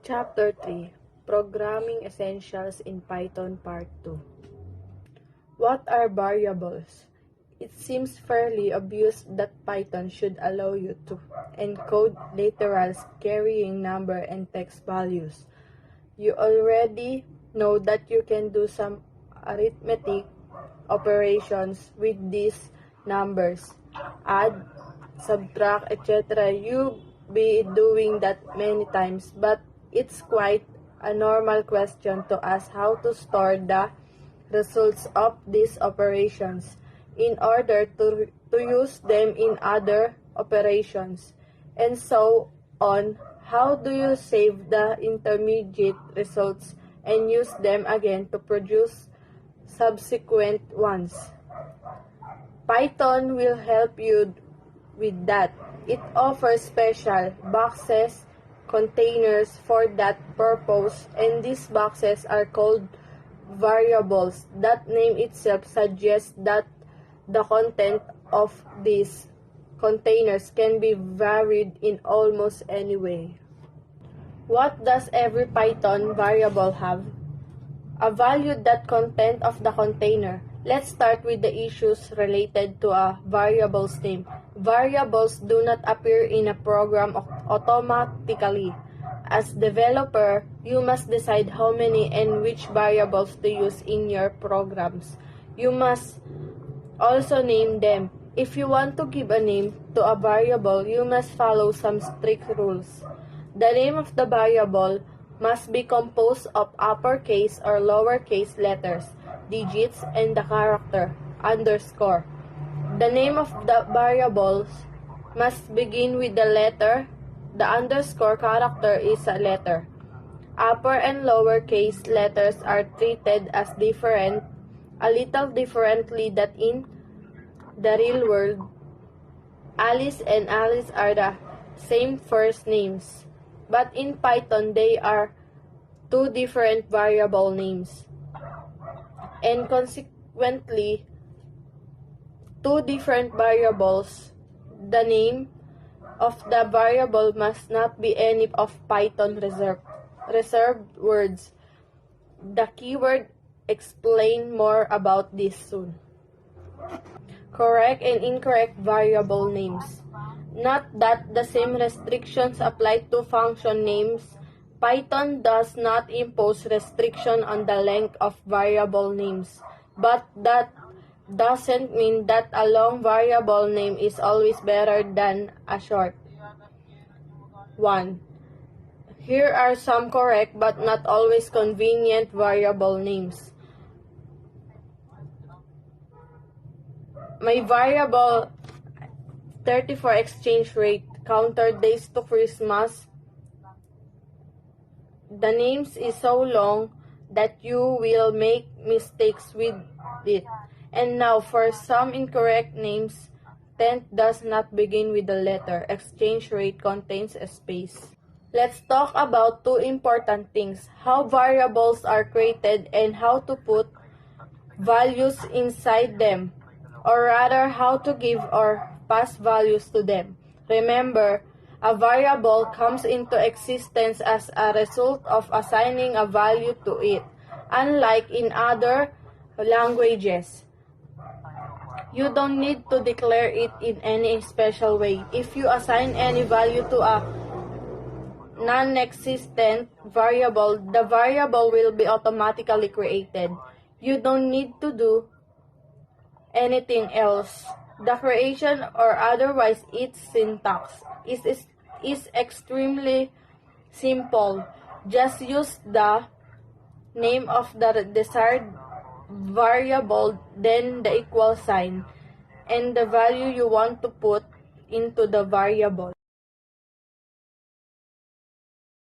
Chapter 3, Programming Essentials in Python Part 2. What are variables? It seems fairly obvious that Python should allow you to encode literals carrying number and text values. You already know that you can do some arithmetic operations with these numbers, add, subtract, etc. You'll be doing that many times, but it's quite a normal question to ask how to store the results of these operations in order to use them in other operations, and so on. How do you save the intermediate results and use them again to produce subsequent ones? Python will help you with that. It offers special boxes, containers for that purpose, and these boxes are called variables. That name itself suggests that the content of these containers can be varied in almost any way. What does every Python variable have? A value that content of the container. Let's start with the issues related to a variable's name. Variables do not appear in a program automatically. As developer, you must decide how many and which variables to use in your programs. You must also name them. If you want to give a name to a variable, you must follow some strict rules. The name of the variable must be composed of uppercase or lowercase letters, digits, and the character underscore. The name of the variables must begin with the letter. The underscore character is a letter. Upper and lowercase letters are treated as different, a little differently than in the real world. Alice and Alice are the same first names, but in Python they are two different variable names, and consequently two different variables. The name of the variable must not be any of Python reserved words. The keyword explain more about this soon. Correct and incorrect variable names. Not that the same restrictions apply to function names. Python does not impose restriction on the length of variable names, but that doesn't mean that a long variable name is always better than a short one. Here are some correct but not always convenient variable names. My variable 34 exchange rate counter days to Christmas. The names is so long that you will make mistakes with it. And now for some incorrect names, 10th does not begin with the letter. Exchange rate contains a space. Let's talk about two important things: how variables are created and how to put values inside them, or rather how to give or pass values to them. Remember, a variable comes into existence as a result of assigning a value to it. Unlike in other languages, you don't need to declare it in any special way. If you assign any value to a non-existent variable, the variable will be automatically created. You don't need to do anything else. The creation or otherwise its syntax is extremely simple. Just use the name of the desired variable, then the equal sign, and the value you want to put into the variable.